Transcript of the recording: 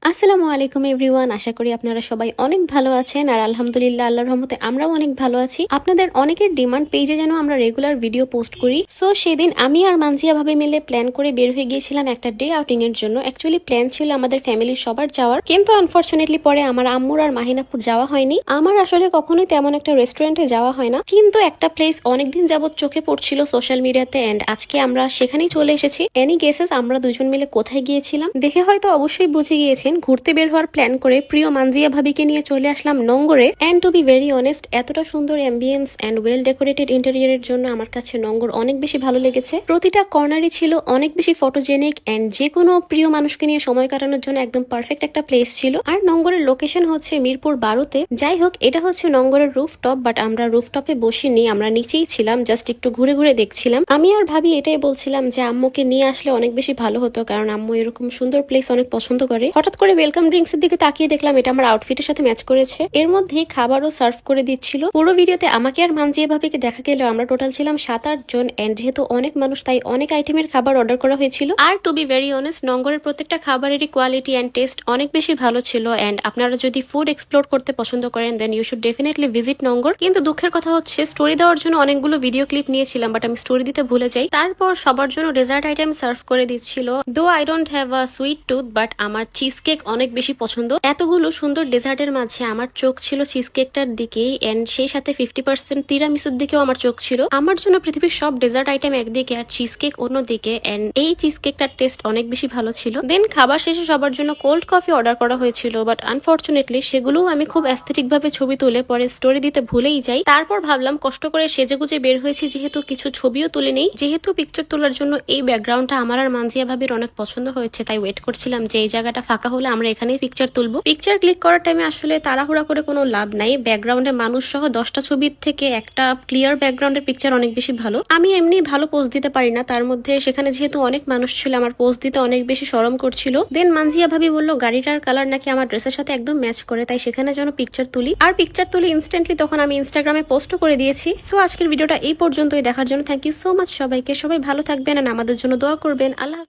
আসসালামু আলাইকুম এভরিওয়ান, আশা করি আপনারা সবাই অনেক ভালো আছেন। আর আলহামদুলিল্লাহ, আল্লাহর রহমতে আমরাও অনেক ভালো আছি। আপনাদের অনেকের ডিমান্ড পেজে যেন আমরা রেগুলার ভিডিও পোস্ট করি। সো সেদিন আমি আর মানজিয়া ভাবে মিলে প্ল্যান করে বের হয়ে গিয়েছিলাম একটা ডে আউটিং এর জন্য। অ্যাকচুয়ালি প্ল্যান ছিল আমাদের ফ্যামিলির সবার যাওয়ার, কিন্তু আনফরচুনেটলি পরে আমার আম্মুর আর মাহিনাপুর যাওয়া হয়নি। আমার আসলে কখনোই তেমন একটা রেস্টুরেন্টে যাওয়া হয় না, কিন্তু একটা প্লেস অনেকদিন যাবত চোখে পড়ছিল সোশ্যাল মিডিয়াতে, এন্ড আজকে আমরা সেখানেই চলে এসেছি। এনি গেসেস আমরা দুজন মিলে কোথায় গিয়েছিলাম? দেখে হয়তো অবশ্যই বুঝে গিয়েছেন। ঘুরতে বের হওয়ার প্ল্যান করে প্রিয় মানজিয়া ভাবিকে নিয়ে চলে আসলাম নঙ্গরে। And to be very honest, এতটা সুন্দর অ্যাম্বিয়েন্স এন্ড ওয়েল ডেকোরেটেড ইন্টেরিয়রের জন্য আমার কাছে নঙ্গর অনেক বেশি ভালো লেগেছে। প্রতিটা কর্নারই ছিল অনেক বেশি ফটোজেনিক এন্ড যে কোনো প্রিয় মানুষকে নিয়ে সময় কাটানোর জন্য একদম পারফেক্ট একটা প্লেস ছিল। আর নঙ্গরের লোকেশন হচ্ছে মিরপুর 12-তে। যাই হোক, এটা হচ্ছে নঙ্গরের রুফটপ, বাট আমরা রুফটপে বসিনি, আমরা নিচেই ছিলাম, জাস্ট একটু ঘুরে ঘুরে দেখছিলাম। আমি আর ভাবি এটাই বলছিলাম যে আম্মুকে নিয়ে আসলে অনেক বেশি ভালো হতো, কারণ আম্মু এরকম সুন্দর প্লেস অনেক পছন্দ করে। হঠাৎ করে ওয়েলকাম ড্রিঙ্কস এর দিকে তাকিয়ে দেখলাম এটা আমার আউটফিটের সাথে ম্যাচ করেছে। এর মধ্যে খাবারও সার্ভ করে দিচ্ছিল। পুরো ভিডিওতে আমাকে আর মানজিয়া ভাবিকে দেখা গেলেও আমরা টোটাল ছিলাম 7-8 জন, এন্ড যেহেতু অনেক মানুষ তাই অনেক আইটেমের খাবার অর্ডার করা হয়েছিল। আর টু বি ভেরি অনেস্ট, নঙ্গরের প্রত্যেকটা খাবারেরই কোয়ালিটি এন্ড টেস্ট অনেক বেশি ভালো ছিল। এন্ড আপনারা যদি ফুড এক্সপ্লোর করতে পছন্দ করেন then you should definitely visit Nongor. কিন্তু দুঃখের কথা হচ্ছে স্টোরি দেওয়ার জন্য অনেকগুলো ভিডিও ক্লিপ নিয়েছিলাম, বাট আমি স্টোরি দিতে ভুলে যাই। তারপর সবার জন্য ডেজার্ট আইটেম সার্ভ করে দিচ্ছিল। Though I don't have a sweet tooth, but আমার চিজ কেক অনেক বেশি পছন্দ। এতগুলো সুন্দর ডেজার্টের মাঝে আমার চোখ ছিল চিজ কেকটার দিকেই, এন্ড সেই সাথে 50% তিরামিসুর দিকেও আমার চোখ ছিল। আমার জন্য পৃথিবীর সব ডেজার্ট আইটেম একদিকে আর চিজ কেক অন্যদিকে, এন্ড এই চিজ কেকটার টেস্ট অনেক বেশি ভালো ছিল। দেন খাবার শেষে সবার জন্য কোল্ড কফি অর্ডার করা হয়েছিল, বাট আনফরচুনেটলি সেগুলোও আমি খুব অ্যাস্থেটিক ভাবে ছবি তুলে পরে স্টোরি দিতে ভুলেই যাই। তারপর ভাবলাম কষ্ট করে সেজেগুজে বের হয়েছি, যেহেতু কিছু ছবিও তুলে নেই, যেহেতু পিকচার তোলার জন্য এই ব্যাকগ্রাউন্ডটা আমার আর মানজিয়া ভাবির অনেক পছন্দ হয়েছে, তাই ওয়েট করছিলাম যে এই জায়গাটা ফাঁকা হলে আমরা এখানেই পিকচার তুলবো। পিকচার ক্লিক করার টাইমে আসলে তাড়াহুড়া করে কোনো লাভ নাই। ব্যাকগ্রাউন্ডে মানুষ সহ 10টা ছবির থেকে একটা ক্লিয়ার ব্যাকগ্রাউন্ডের পিকচার অনেক বেশি ভালো। আমি এমনি ভালো পোজ দিতে পারি না, তার মধ্যে সেখানে যেহেতু অনেক মানুষ ছিল আমার পোজ দিতে অনেক বেশি শরম করছিল। দেন মানজিয়া ভাবি বললো গাড়িটার কালার নাকি আমার ড্রেসের সাথে একদম ম্যাচ করে, তাই সেখানে যেন পিকচার তুলি। আর পিকচার তুলি ইনস্ট্যান্টলি তখন আমি ইনস্টাগ্রামে পোস্টও করে দিয়েছি। সো আজকের ভিডিওটা এই পর্যন্তই। দেখার জন্য থ্যাংক ইউ সো মাচ সবাইকে। সবাই ভালো থাকবেন আর আমাদের জন্য দোয়া করবেন। আল্লাহ।